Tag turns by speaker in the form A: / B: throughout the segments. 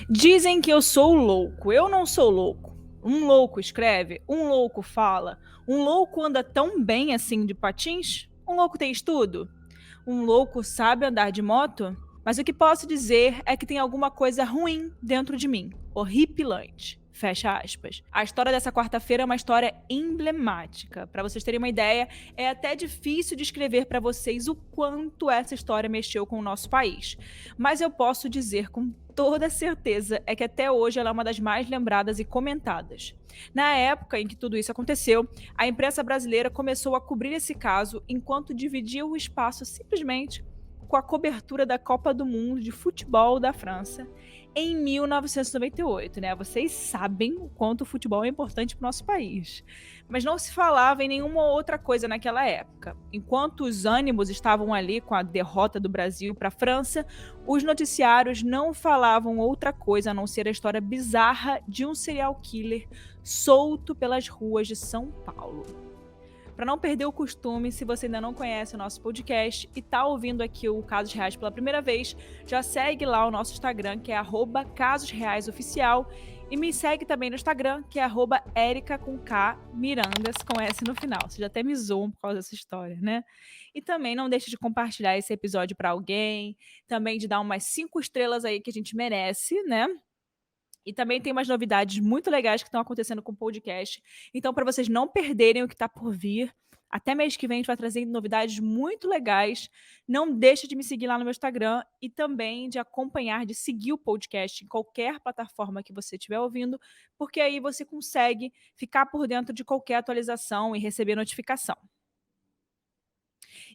A: Dizem que eu sou louco. Eu não sou louco. Um louco escreve, um louco fala. Um louco anda tão bem assim de patins? Um louco tem estudo? Um louco sabe andar de moto? Mas o que posso dizer é que tem alguma coisa ruim dentro de mim. Horripilante. Fecha aspas. A história dessa quarta-feira é uma história emblemática. Para vocês terem uma ideia, é até difícil descrever para vocês o quanto essa história mexeu com o nosso país. Mas eu posso dizer com toda certeza é que até hoje ela é uma das mais lembradas e comentadas. Na época em que tudo isso aconteceu, a imprensa brasileira começou a cobrir esse caso enquanto dividia o espaço simplesmente com a cobertura da Copa do Mundo de Futebol da França em 1998, né? Vocês sabem o quanto o futebol é importante para o nosso país. Mas não se falava em nenhuma outra coisa naquela época. Enquanto os ânimos estavam ali com a derrota do Brasil para a França, os noticiários não falavam outra coisa a não ser a história bizarra de um serial killer solto pelas ruas de São Paulo. Para não perder o costume, se você ainda não conhece o nosso podcast e está ouvindo aqui o Casos Reais pela primeira vez, já segue lá o nosso Instagram, que é @casosreaisoficial, e me segue também no Instagram, que é @erica com K, Mirandas, com S no final. Você já até me zoam por causa dessa história, né? E também não deixe de compartilhar esse episódio para alguém, também de dar umas 5 estrelas aí que a gente merece, né? E também tem umas novidades muito legais que estão acontecendo com o podcast. Então, para vocês não perderem o que está por vir, até mês que vem a gente vai trazer novidades muito legais. Não deixe de me seguir lá no meu Instagram e também de acompanhar, de seguir o podcast em qualquer plataforma que você estiver ouvindo, porque aí você consegue ficar por dentro de qualquer atualização e receber notificação.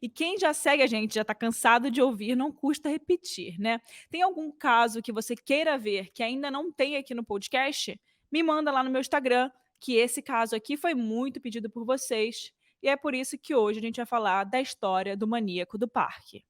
A: E quem já segue a gente, já está cansado de ouvir, não custa repetir, né? Tem algum caso que você queira ver que ainda não tem aqui no podcast? Me manda lá no meu Instagram, que esse caso aqui foi muito pedido por vocês. E é por isso que hoje a gente vai falar da história do maníaco do parque.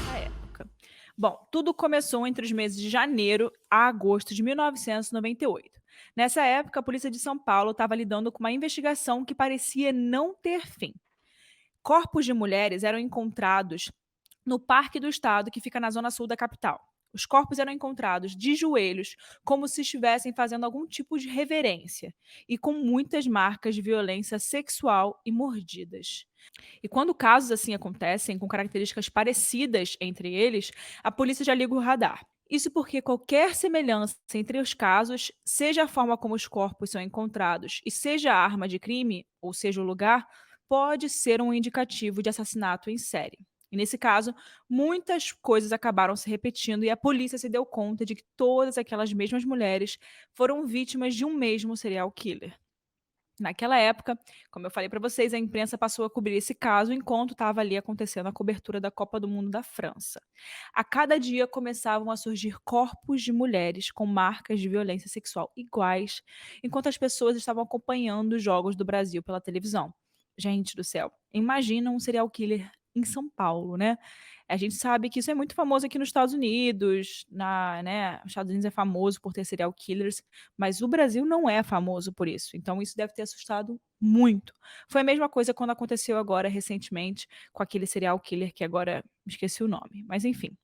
A: Na época. Bom, tudo começou entre os meses de janeiro a agosto de 1998. Nessa época, a polícia de São Paulo estava lidando com uma investigação que parecia não ter fim. Corpos de mulheres eram encontrados no Parque do Estado, que fica na zona sul da capital. Os corpos eram encontrados de joelhos, como se estivessem fazendo algum tipo de reverência, e com muitas marcas de violência sexual e mordidas. E quando casos assim acontecem, com características parecidas entre eles, a polícia já liga o radar. Isso porque qualquer semelhança entre os casos, seja a forma como os corpos são encontrados e seja a arma de crime, ou seja o lugar, pode ser um indicativo de assassinato em série. E nesse caso, muitas coisas acabaram se repetindo e a polícia se deu conta de que todas aquelas mesmas mulheres foram vítimas de um mesmo serial killer. Naquela época, como eu falei para vocês, a imprensa passou a cobrir esse caso enquanto estava ali acontecendo a cobertura da Copa do Mundo da França. A cada dia começavam a surgir corpos de mulheres com marcas de violência sexual iguais, enquanto as pessoas estavam acompanhando os jogos do Brasil pela televisão. Gente do céu, imagina um serial killer em São Paulo, né? A gente sabe que isso é muito famoso aqui nos Estados Unidos, né? Os Estados Unidos é famoso por ter serial killers, mas o Brasil não é famoso por isso, então isso deve ter assustado muito. Foi a mesma coisa quando aconteceu agora recentemente com aquele serial killer que agora esqueci o nome, mas enfim.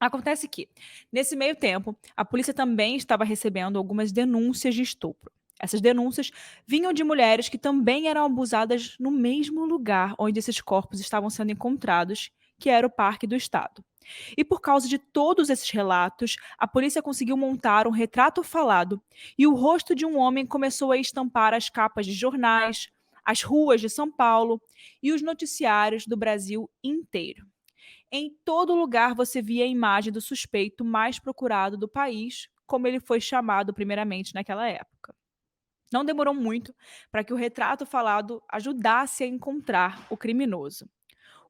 A: Acontece que, nesse meio tempo, a polícia também estava recebendo algumas denúncias de estupro. Essas denúncias vinham de mulheres que também eram abusadas no mesmo lugar onde esses corpos estavam sendo encontrados, que era o Parque do Estado. E por causa de todos esses relatos, a polícia conseguiu montar um retrato falado e o rosto de um homem começou a estampar as capas de jornais, as ruas de São Paulo e os noticiários do Brasil inteiro. Em todo lugar você via a imagem do suspeito mais procurado do país, como ele foi chamado primeiramente naquela época. Não demorou muito para que o retrato falado ajudasse a encontrar o criminoso.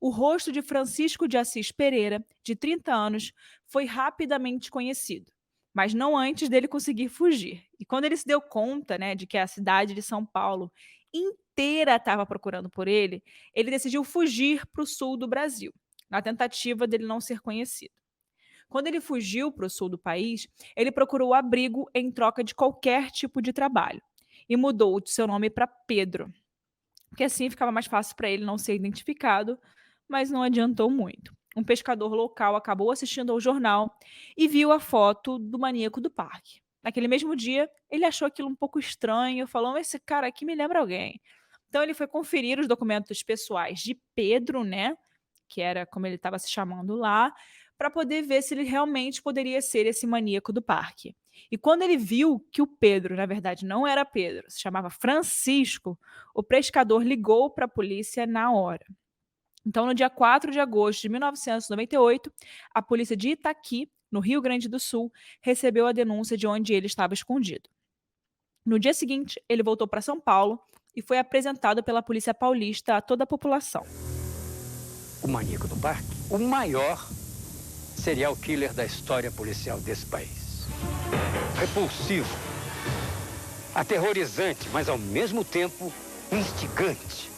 A: O rosto de Francisco de Assis Pereira, de 30 anos, foi rapidamente conhecido, mas não antes dele conseguir fugir. E quando ele se deu conta, né, de que a cidade de São Paulo inteira estava procurando por ele decidiu fugir para o sul do Brasil, na tentativa dele não ser conhecido. Quando ele fugiu para o sul do país, ele procurou abrigo em troca de qualquer tipo de trabalho e mudou o seu nome para Pedro, porque assim ficava mais fácil para ele não ser identificado, mas não adiantou muito. Um pescador local acabou assistindo ao jornal e viu a foto do maníaco do parque. Naquele mesmo dia, ele achou aquilo um pouco estranho, falou: esse cara aqui me lembra alguém. Então ele foi conferir os documentos pessoais de Pedro, né, que era como ele estava se chamando lá, para poder ver se ele realmente poderia ser esse maníaco do parque. E quando ele viu que o Pedro, na verdade, não era Pedro, se chamava Francisco, o pescador ligou para a polícia na hora. Então, no dia 4 de agosto de 1998, a polícia de Itaqui, no Rio Grande do Sul, recebeu a denúncia de onde ele estava escondido. No dia seguinte, ele voltou para São Paulo e foi apresentado pela polícia paulista a toda a população.
B: O maníaco do parque, o maior serial killer da história policial desse país. Repulsivo, aterrorizante, mas ao mesmo tempo instigante.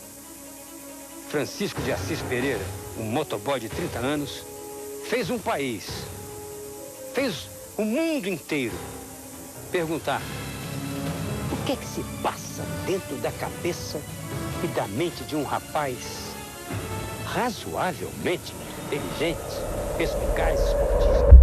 B: Francisco de Assis Pereira, um motoboy de 30 anos, fez um país, fez o mundo inteiro perguntar: o que é que se passa dentro da cabeça e da mente de um rapaz razoavelmente inteligente, perspicaz, esportista?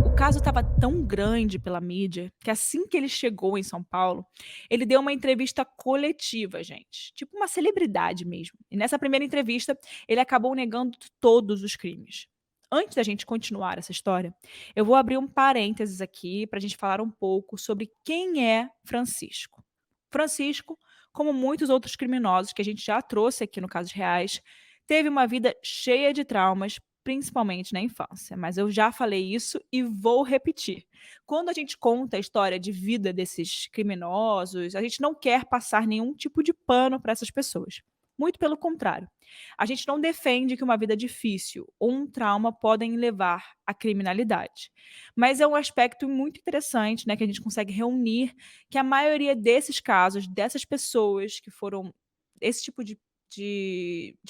A: O caso estava tão grande pela mídia que assim que ele chegou em São Paulo, ele deu uma entrevista coletiva, gente, tipo uma celebridade mesmo. E nessa primeira entrevista, ele acabou negando todos os crimes. Antes da gente continuar essa história, eu vou abrir um parênteses aqui para a gente falar um pouco sobre quem é Francisco. Francisco, como muitos outros criminosos que a gente já trouxe aqui no Casos Reais, teve uma vida cheia de traumas, principalmente na infância, mas eu já falei isso e vou repetir. Quando a gente conta a história de vida desses criminosos, a gente não quer passar nenhum tipo de pano para essas pessoas. Muito pelo contrário. A gente não defende que uma vida difícil ou um trauma podem levar à criminalidade. Mas é um aspecto muito interessante, né, que a gente consegue reunir que a maioria desses casos, dessas pessoas que foram esse tipo de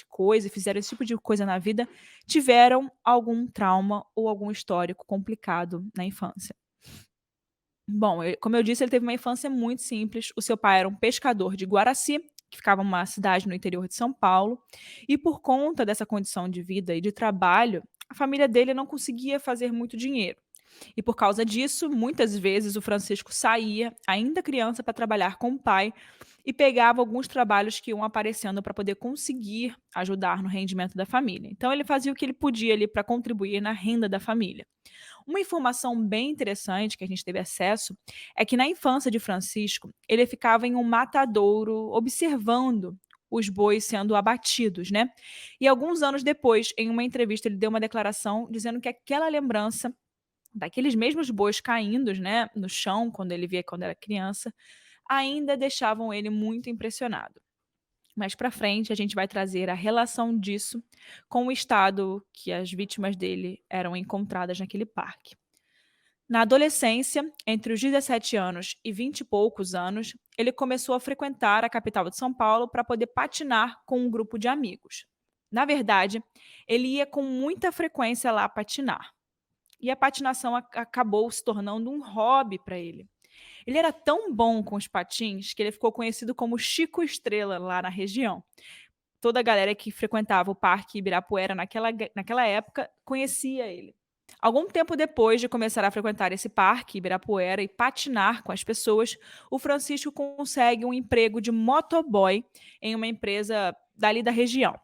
A: coisa e fizeram esse tipo de coisa na vida, tiveram algum trauma ou algum histórico complicado na infância. Bom, como eu disse, ele teve uma infância muito simples. O seu pai era um pescador de Guaraci, que ficava numa cidade no interior de São Paulo, e por conta dessa condição de vida e de trabalho, a família dele não conseguia fazer muito dinheiro. E por causa disso, muitas vezes o Francisco saía, ainda criança, para trabalhar com o pai e pegava alguns trabalhos que iam aparecendo para poder conseguir ajudar no rendimento da família. Então ele fazia o que ele podia ali para contribuir na renda da família. Uma informação bem interessante que a gente teve acesso é que na infância de Francisco, ele ficava em um matadouro observando os bois sendo abatidos, né? E alguns anos depois, em uma entrevista, ele deu uma declaração dizendo que aquela lembrança daqueles mesmos bois caindo, né, no chão quando ele via quando era criança, ainda deixavam ele muito impressionado. Mais para frente, a gente vai trazer a relação disso com o estado que as vítimas dele eram encontradas naquele parque. Na adolescência, entre os 17 anos e 20 e poucos anos, ele começou a frequentar a capital de São Paulo para poder patinar com um grupo de amigos. Na verdade, ele ia com muita frequência lá patinar. E a patinação acabou se tornando um hobby para ele. Ele era tão bom com os patins que ele ficou conhecido como Chico Estrela lá na região. Toda a galera que frequentava o Parque Ibirapuera naquela época conhecia ele. Algum tempo depois de começar a frequentar esse parque, Ibirapuera, e patinar com as pessoas, o Francisco consegue um emprego de motoboy em uma empresa dali da região.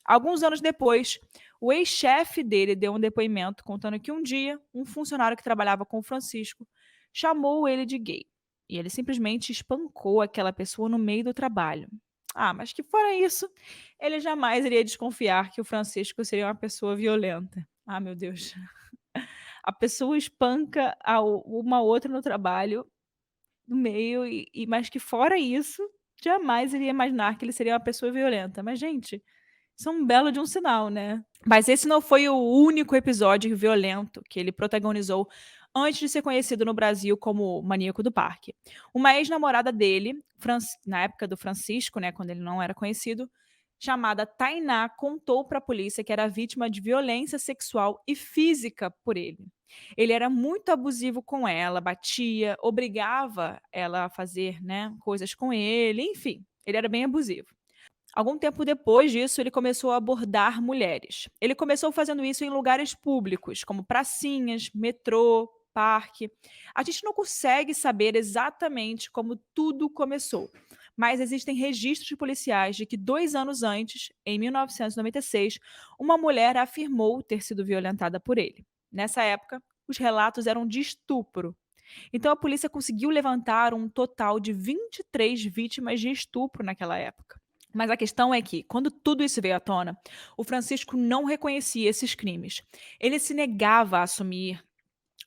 A: Alguns anos depois, o ex-chefe dele deu um depoimento contando que um dia um funcionário que trabalhava com o Francisco chamou ele de gay. E ele simplesmente espancou aquela pessoa no meio do trabalho. Ah, mas que fora isso, ele jamais iria desconfiar que o Francisco seria uma pessoa violenta. Ah, meu Deus. A pessoa espanca uma outra no trabalho, no meio, mas que fora isso, jamais iria imaginar que ele seria uma pessoa violenta. Mas, gente, isso é um belo de um sinal, né. Mas esse não foi o único episódio violento que ele protagonizou antes de ser conhecido no Brasil como Maníaco do Parque. Uma ex-namorada dele, na época do Francisco, né, quando ele não era conhecido, chamada Tainá, contou para a polícia que era vítima de violência sexual e física por ele. Ele era muito abusivo com ela, batia, obrigava ela a fazer, né, coisas com ele, enfim, ele era bem abusivo. Algum tempo depois disso, ele começou a abordar mulheres. Ele começou fazendo isso em lugares públicos, como pracinhas, metrô, parque. A gente não consegue saber exatamente como tudo começou, mas existem registros policiais de que 2 anos antes, em 1996, uma mulher afirmou ter sido violentada por ele. Nessa época, os relatos eram de estupro. Então a polícia conseguiu levantar um total de 23 vítimas de estupro naquela época. Mas a questão é que, quando tudo isso veio à tona, o Francisco não reconhecia esses crimes. Ele se negava a assumir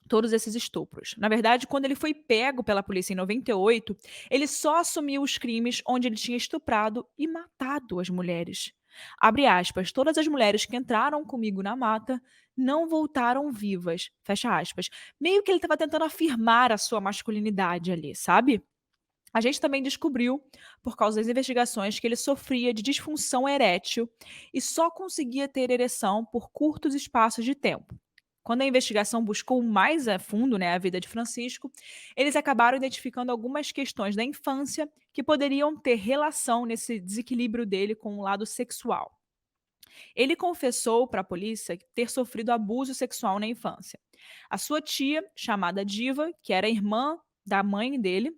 A: todos esses estupros. Na verdade, quando ele foi pego pela polícia em 98, ele só assumiu os crimes onde ele tinha estuprado e matado as mulheres. Abre aspas, todas as mulheres que entraram comigo na mata não voltaram vivas. Fecha aspas. Meio que ele estava tentando afirmar a sua masculinidade ali, sabe? A gente também descobriu, por causa das investigações, que ele sofria de disfunção erétil e só conseguia ter ereção por curtos espaços de tempo. Quando a investigação buscou mais a fundo, né, a vida de Francisco, eles acabaram identificando algumas questões da infância que poderiam ter relação nesse desequilíbrio dele com o lado sexual. Ele confessou para a polícia ter sofrido abuso sexual na infância. A sua tia, chamada Diva, que era irmã da mãe dele,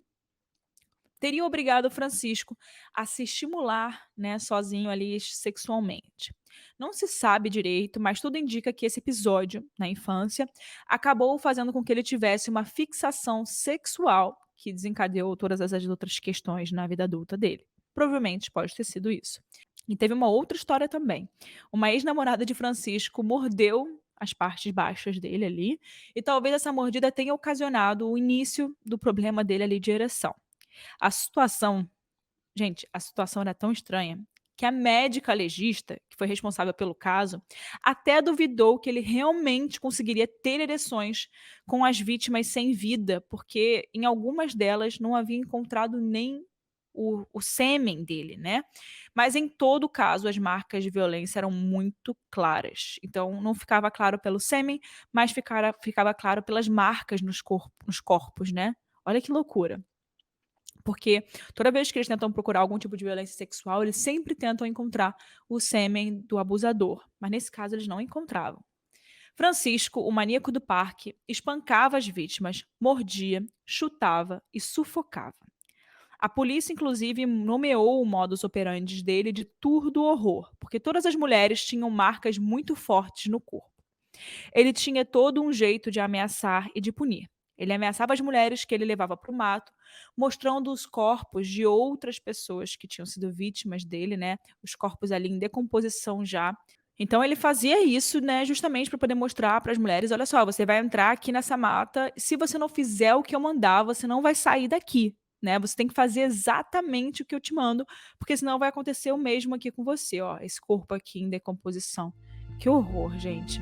A: teria obrigado o Francisco a se estimular, né, sozinho ali sexualmente. Não se sabe direito, mas tudo indica que esse episódio, na infância, acabou fazendo com que ele tivesse uma fixação sexual que desencadeou todas as outras questões na vida adulta dele. Provavelmente pode ter sido isso. E teve uma outra história também. Uma ex-namorada de Francisco mordeu as partes baixas dele ali, e talvez essa mordida tenha ocasionado o início do problema dele ali de ereção. A situação Gente, a situação era tão estranha que a médica legista, que foi responsável pelo caso, até duvidou que ele realmente conseguiria ter ereções com as vítimas sem vida, porque em algumas delas não havia encontrado nem o sêmen dele, né? Mas em todo caso, as marcas de violência eram muito claras. Então, não ficava claro pelo sêmen, mas ficava claro pelas marcas nos corpos, né? Olha que loucura. Porque toda vez que eles tentam procurar algum tipo de violência sexual, eles sempre tentam encontrar o sêmen do abusador, mas nesse caso eles não encontravam. Francisco, o maníaco do parque, espancava as vítimas, mordia, chutava e sufocava. A polícia, inclusive, nomeou o modus operandi dele de tour do horror, porque todas as mulheres tinham marcas muito fortes no corpo. Ele tinha todo um jeito de ameaçar e de punir. Ele ameaçava as mulheres que ele levava para o mato, mostrando os corpos de outras pessoas que tinham sido vítimas dele, né? Os corpos ali em decomposição já. Então ele fazia isso, né, justamente para poder mostrar para as mulheres, olha só, você vai entrar aqui nessa mata, se você não fizer o que eu mandar, você não vai sair daqui, né? Você tem que fazer exatamente o que eu te mando, porque senão vai acontecer o mesmo aqui com você, ó, esse corpo aqui em decomposição. Que horror, gente.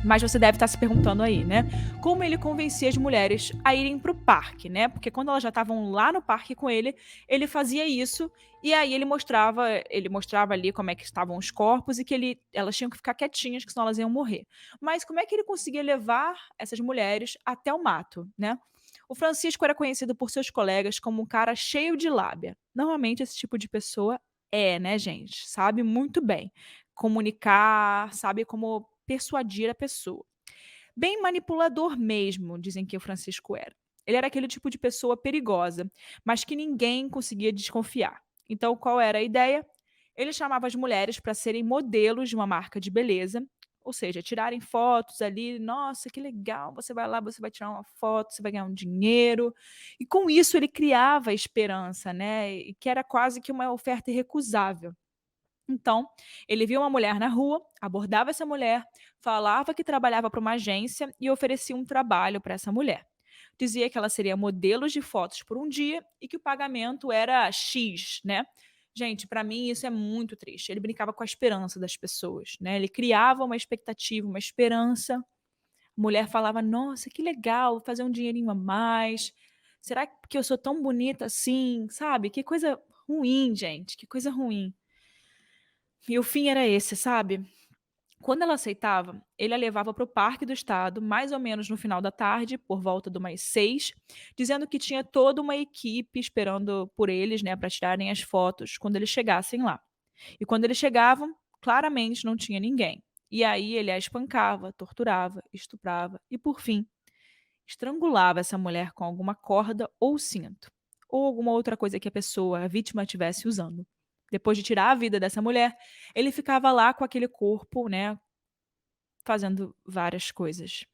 A: Mas você deve estar se perguntando aí, né? Como ele convencia as mulheres a irem para o parque, né? Porque quando elas já estavam lá no parque com ele, ele fazia isso e aí ele mostrava ali como é que estavam os corpos e que elas tinham que ficar quietinhas, que senão elas iam morrer. Mas como é que ele conseguia levar essas mulheres até o mato, né? O Francisco era conhecido por seus colegas como um cara cheio de lábia. Normalmente esse tipo de pessoa né, gente? Sabe muito bem comunicar, sabe como persuadir a pessoa. Bem manipulador mesmo, dizem que o Francisco era. Ele era aquele tipo de pessoa perigosa, mas que ninguém conseguia desconfiar. Então, qual era a ideia? Ele chamava as mulheres para serem modelos de uma marca de beleza, ou seja, tirarem fotos ali. Nossa, que legal! Você vai lá, você vai tirar uma foto, você vai ganhar um dinheiro. E com isso ele criava a esperança, né? E que era quase que uma oferta irrecusável. Então, ele via uma mulher na rua, abordava essa mulher, falava que trabalhava para uma agência e oferecia um trabalho para essa mulher. Dizia que ela seria modelo de fotos por um dia e que o pagamento era X, né? Gente, para mim isso é muito triste. Ele brincava com a esperança das pessoas, né? Ele criava uma expectativa, uma esperança. A mulher falava: "Nossa, que legal, vou fazer um dinheirinho a mais. Será que eu sou tão bonita assim?", sabe? Que coisa ruim, gente, que coisa ruim. E o fim era esse, sabe? Quando ela aceitava, ele a levava para o Parque do Estado, mais ou menos no final da tarde, por volta de umas 6, dizendo que tinha toda uma equipe esperando por eles, né, para tirarem as fotos quando eles chegassem lá. E quando eles chegavam, claramente não tinha ninguém. E aí ele a espancava, torturava, estuprava e, por fim, estrangulava essa mulher com alguma corda ou cinto, ou alguma outra coisa que a pessoa, a vítima, estivesse usando. Depois de tirar a vida dessa mulher, ele ficava lá com aquele corpo, né, fazendo várias coisas.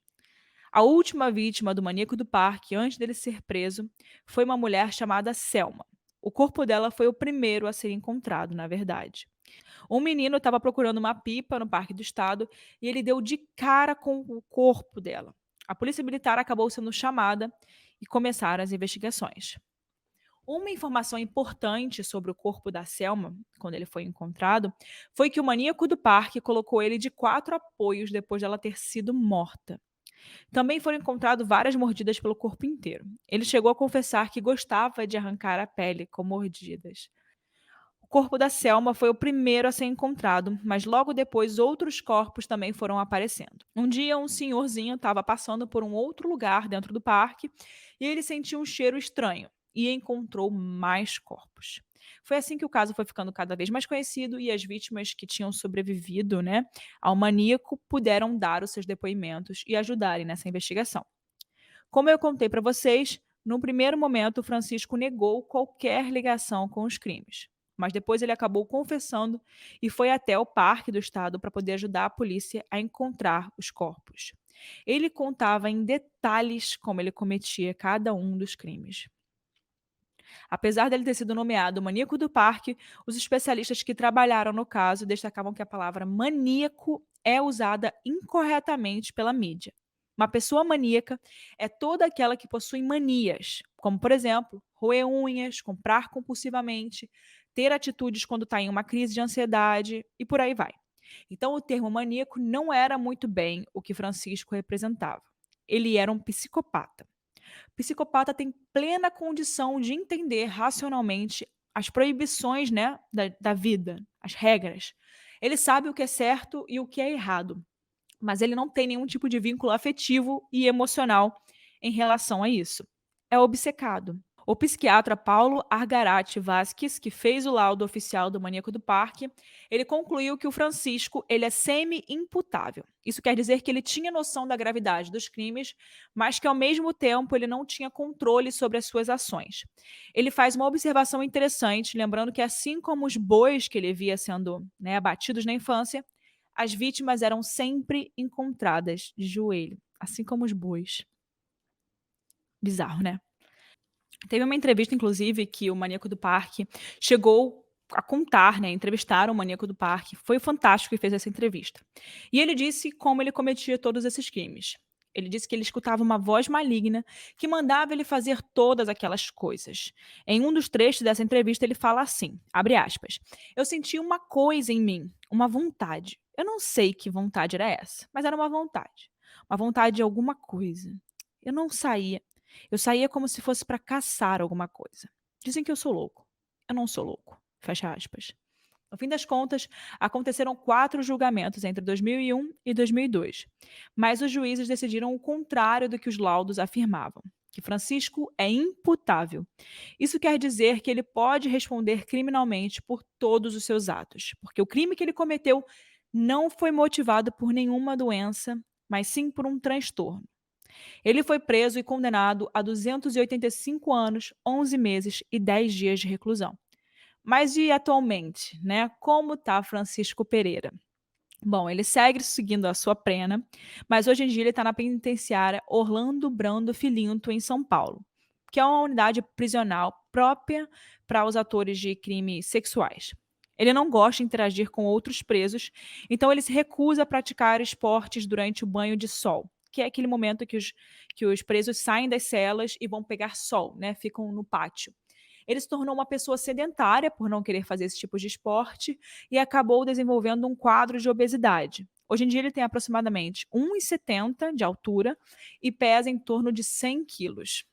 A: A última vítima do maníaco do parque, antes dele ser preso, foi uma mulher chamada Selma. O corpo dela foi o primeiro a ser encontrado, na verdade. Um menino estava procurando uma pipa no Parque do Estado e ele deu de cara com o corpo dela. A polícia militar acabou sendo chamada e começaram as investigações. Uma informação importante sobre o corpo da Selma, quando ele foi encontrado, foi que o maníaco do parque colocou ele de 4 apoios depois dela ter sido morta. Também foram encontradas várias mordidas pelo corpo inteiro. Ele chegou a confessar que gostava de arrancar a pele com mordidas. O corpo da Selma foi o primeiro a ser encontrado, mas logo depois outros corpos também foram aparecendo. Um dia, um senhorzinho estava passando por um outro lugar dentro do parque e ele sentiu um cheiro estranho e encontrou mais corpos. Foi assim que o caso foi ficando cada vez mais conhecido e as vítimas que tinham sobrevivido, né, ao maníaco puderam dar os seus depoimentos e ajudarem nessa investigação. Como eu contei para vocês, no primeiro momento o Francisco negou qualquer ligação com os crimes. Mas depois ele acabou confessando e foi até o Parque do Estado para poder ajudar a polícia a encontrar os corpos. Ele contava em detalhes como ele cometia cada um dos crimes. Apesar dele ter sido nomeado maníaco do parque, os especialistas que trabalharam no caso destacavam que a palavra maníaco é usada incorretamente pela mídia. Uma pessoa maníaca é toda aquela que possui manias, como, por exemplo, roer unhas, comprar compulsivamente, ter atitudes quando está em uma crise de ansiedade e por aí vai. Então, o termo maníaco não era muito bem o que Francisco representava. Ele era um psicopata. Psicopata tem plena condição de entender racionalmente as proibições, né, da vida, as regras. Ele sabe o que é certo e o que é errado, mas ele não tem nenhum tipo de vínculo afetivo e emocional em relação a isso. É obcecado. O psiquiatra Paulo Argarati Vasquez, que fez o laudo oficial do maníaco do parque, ele concluiu que o Francisco ele é semi-imputável. Isso quer dizer que ele tinha noção da gravidade dos crimes, mas que ao mesmo tempo ele não tinha controle sobre as suas ações. Ele faz uma observação interessante, lembrando que assim como os bois que ele via sendo, né, abatidos na infância, as vítimas eram sempre encontradas de joelho, assim como os bois. Bizarro, né? Teve uma entrevista, inclusive, que o maníaco do parque chegou a contar, né, entrevistaram o maníaco do parque. Foi fantástico que fez essa entrevista. E ele disse como ele cometia todos esses crimes. Ele disse que ele escutava uma voz maligna que mandava ele fazer todas aquelas coisas. Em um dos trechos dessa entrevista, ele fala assim, abre aspas, eu senti uma coisa em mim, uma vontade. Eu não sei que vontade era essa, mas era uma vontade. Uma vontade de alguma coisa. Eu não saía. Eu saía como se fosse para caçar alguma coisa. Dizem que eu sou louco. Eu não sou louco. Fecha aspas. No fim das contas, aconteceram 4 julgamentos entre 2001 e 2002. Mas os juízes decidiram o contrário do que os laudos afirmavam, que Francisco é imputável. Isso quer dizer que ele pode responder criminalmente por todos os seus atos, porque o crime que ele cometeu não foi motivado por nenhuma doença, mas sim por um transtorno. Ele foi preso e condenado a 285 anos, 11 meses e 10 dias de reclusão. Mas e atualmente, né? Como está Francisco Pereira? Bom, ele segue seguindo a sua pena, mas hoje em dia ele está na penitenciária Orlando Brando Filinto, em São Paulo, que é uma unidade prisional própria para os atores de crimes sexuais. Ele não gosta de interagir com outros presos, então ele se recusa a praticar esportes durante o banho de sol, que é aquele momento que os presos saem das celas e vão pegar sol, né? Ficam no pátio. Ele se tornou uma pessoa sedentária por não querer fazer esse tipo de esporte e acabou desenvolvendo um quadro de obesidade. Hoje em dia ele tem aproximadamente 1,70 de altura e pesa em torno de 100 quilos.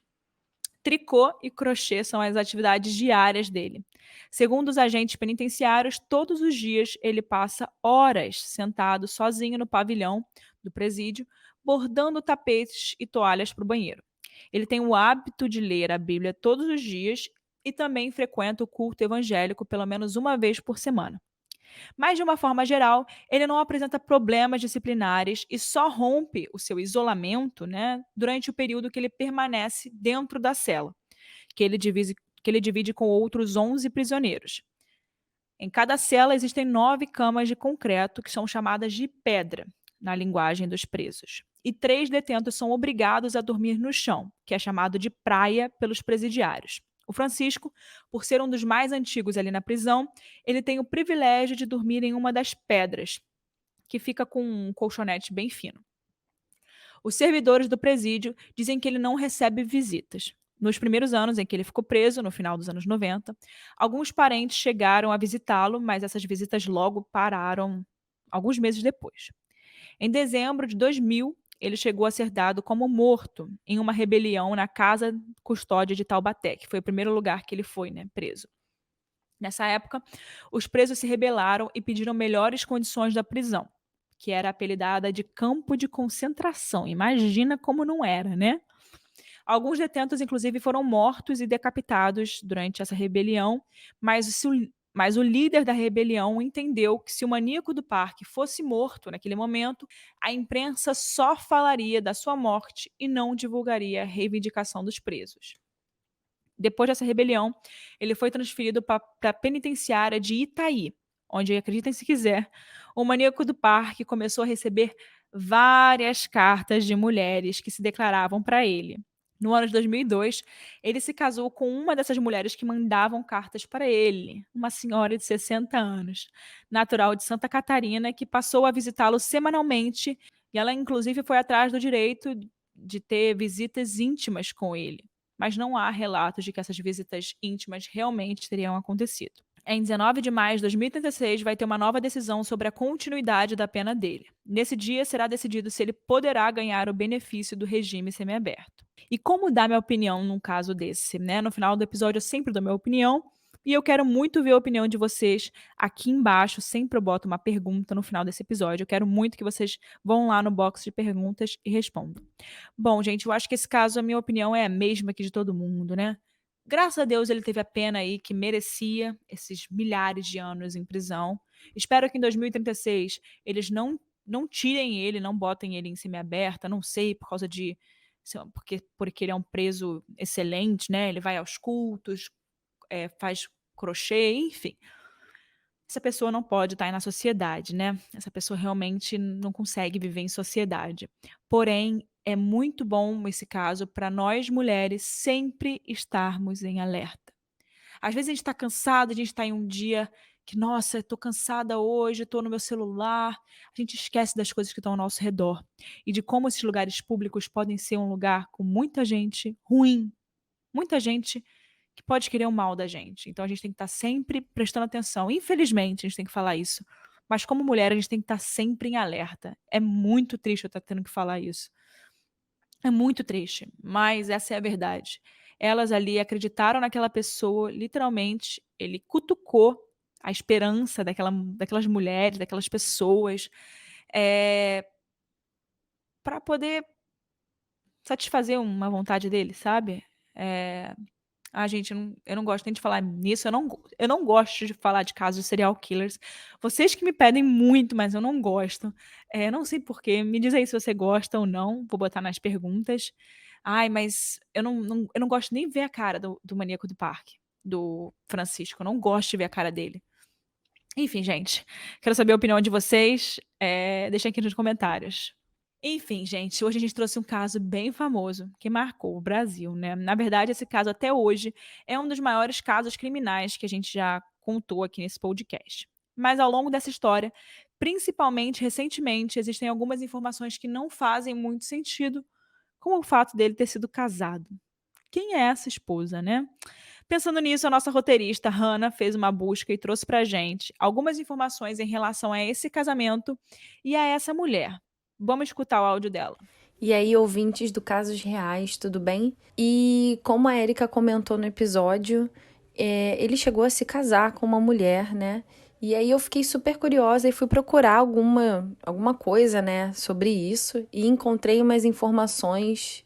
A: Tricô e crochê são as atividades diárias dele. Segundo os agentes penitenciários, todos os dias ele passa horas sentado sozinho no pavilhão do presídio, bordando tapetes e toalhas para o banheiro. Ele tem o hábito de ler a Bíblia todos os dias e também frequenta o culto evangélico pelo menos uma vez por semana. Mas, de uma forma geral, ele não apresenta problemas disciplinares e só rompe o seu isolamento, né, durante o período que ele permanece dentro da cela, que ele divide com outros 11 prisioneiros. Em cada cela existem 9 camas de concreto, que são chamadas de pedra, na linguagem dos presos. E 3 detentos são obrigados a dormir no chão, que é chamado de praia pelos presidiários. O Francisco, por ser um dos mais antigos ali na prisão, ele tem o privilégio de dormir em uma das pedras, que fica com um colchonete bem fino. Os servidores do presídio dizem que ele não recebe visitas. Nos primeiros anos em que ele ficou preso, no final dos anos 90, alguns parentes chegaram a visitá-lo, mas essas visitas logo pararam alguns meses depois. Em dezembro de 2000, ele chegou a ser dado como morto em uma rebelião na Casa Custódia de Taubaté, que foi o primeiro lugar que ele foi, né, preso. Nessa época, os presos se rebelaram e pediram melhores condições da prisão, que era apelidada de campo de concentração. Imagina como não era, né? Alguns detentos, inclusive, foram mortos e decapitados durante essa rebelião, mas o líder da rebelião entendeu que se o maníaco do parque fosse morto naquele momento, a imprensa só falaria da sua morte e não divulgaria a reivindicação dos presos. Depois dessa rebelião, ele foi transferido para a penitenciária de Itaí, onde, acreditem se quiser, o maníaco do parque começou a receber várias cartas de mulheres que se declaravam para ele. No ano de 2002, ele se casou com uma dessas mulheres que mandavam cartas para ele, uma senhora de 60 anos, natural de Santa Catarina, que passou a visitá-lo semanalmente, e ela inclusive foi atrás do direito de ter visitas íntimas com ele, mas não há relatos de que essas visitas íntimas realmente teriam acontecido. Em 19 de maio de 2036, vai ter uma nova decisão sobre a continuidade da pena dele. Nesse dia, será decidido se ele poderá ganhar o benefício do regime semiaberto. E como dar minha opinião num caso desse, né? No final do episódio, eu sempre dou minha opinião. E eu quero muito ver a opinião de vocês aqui embaixo. Sempre eu boto uma pergunta no final desse episódio. Eu quero muito que vocês vão lá no box de perguntas e respondam. Bom, gente, eu acho que esse caso, a minha opinião é a mesma que de todo mundo, né? Graças a Deus ele teve a pena aí que merecia esses milhares de anos em prisão. Espero que em 2036 eles não tirem ele, não botem ele em semiaberta, não sei, por causa de porque ele é um preso excelente, né? Ele vai aos cultos, faz crochê, enfim. Essa pessoa não pode estar aí na sociedade, né? Essa pessoa realmente não consegue viver em sociedade. Porém, é muito bom esse caso para nós mulheres sempre estarmos em alerta. Às vezes a gente está cansada, a gente está em um dia que, nossa, estou cansada hoje, estou no meu celular. A gente esquece das coisas que estão ao nosso redor e de como esses lugares públicos podem ser um lugar com muita gente ruim, muita gente que pode querer o mal da gente. Então a gente tem que estar sempre prestando atenção. Infelizmente, a gente tem que falar isso. Mas como mulher, a gente tem que estar sempre em alerta. É muito triste eu estar tendo que falar isso. É muito triste, mas essa é a verdade. Elas ali acreditaram naquela pessoa, literalmente, ele cutucou a esperança daquelas mulheres, daquelas pessoas, para poder satisfazer uma vontade dele, sabe? Gente, eu não gosto nem de falar nisso, eu não gosto de falar de casos de serial killers. Vocês que me pedem muito, mas eu não gosto. Não sei por quê, me diz aí se você gosta ou não, vou botar nas perguntas. Ai, mas eu não gosto nem de ver a cara do maníaco do parque, do Francisco, eu não gosto de ver a cara dele. Enfim, gente, quero saber a opinião de vocês, deixem aqui nos comentários. Enfim, gente, hoje a gente trouxe um caso bem famoso que marcou o Brasil, né? Na verdade, esse caso até hoje é um dos maiores casos criminais que a gente já contou aqui nesse podcast. Mas ao longo dessa história, principalmente recentemente, existem algumas informações que não fazem muito sentido, como o fato dele ter sido casado. Quem é essa esposa, né? Pensando nisso, a nossa roteirista Hannah fez uma busca e trouxe pra gente algumas informações em relação a esse casamento e a essa mulher. Vamos escutar o áudio dela.
C: E aí, ouvintes do Casos Reais, tudo bem? E como a Erika comentou no episódio, ele chegou a se casar com uma mulher, né? E aí eu fiquei super curiosa e fui procurar alguma coisa, né, sobre isso e encontrei umas informações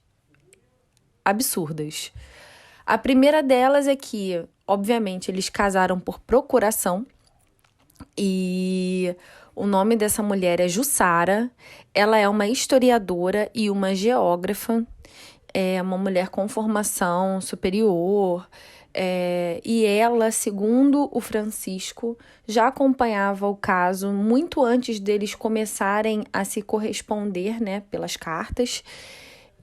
C: absurdas. A primeira delas é que, obviamente, eles casaram por procuração. E o nome dessa mulher é Jussara. Ela é uma historiadora e uma geógrafa. É uma mulher com formação superior. E ela, segundo o Francisco, já acompanhava o caso muito antes deles começarem a se corresponder, né, pelas cartas.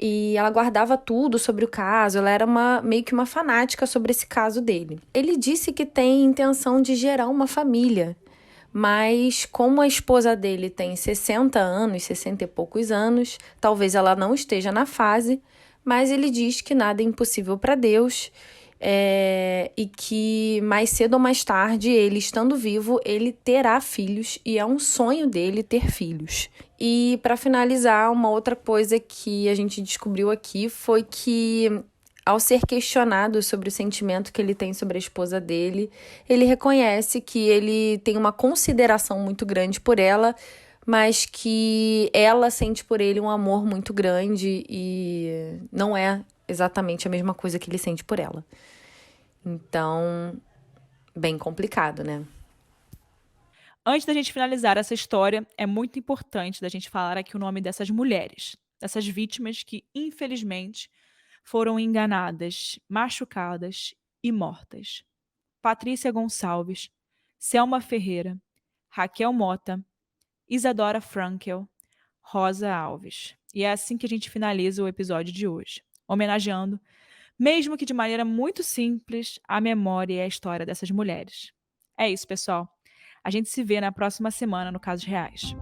C: E ela guardava tudo sobre o caso, ela era meio que uma fanática sobre esse caso dele. Ele disse que tem intenção de gerar uma família, mas como a esposa dele tem 60 anos, 60 e poucos anos, talvez ela não esteja na fase, mas ele diz que nada é impossível para Deus, e que mais cedo ou mais tarde, ele estando vivo, ele terá filhos e é um sonho dele ter filhos. E para finalizar, uma outra coisa que a gente descobriu aqui foi que, ao ser questionado sobre o sentimento que ele tem sobre a esposa dele, ele reconhece que ele tem uma consideração muito grande por ela, mas que ela sente por ele um amor muito grande e não é exatamente a mesma coisa que ele sente por ela. Então, bem complicado, né?
A: Antes da gente finalizar essa história, é muito importante da gente falar aqui o nome dessas mulheres, dessas vítimas que, infelizmente, foram enganadas, machucadas e mortas. Patrícia Gonçalves, Selma Ferreira, Raquel Mota, Isadora Frankel, Rosa Alves. E é assim que a gente finaliza o episódio de hoje, homenageando, mesmo que de maneira muito simples, a memória e a história dessas mulheres. É isso, pessoal. A gente se vê na próxima semana no Casos Reais.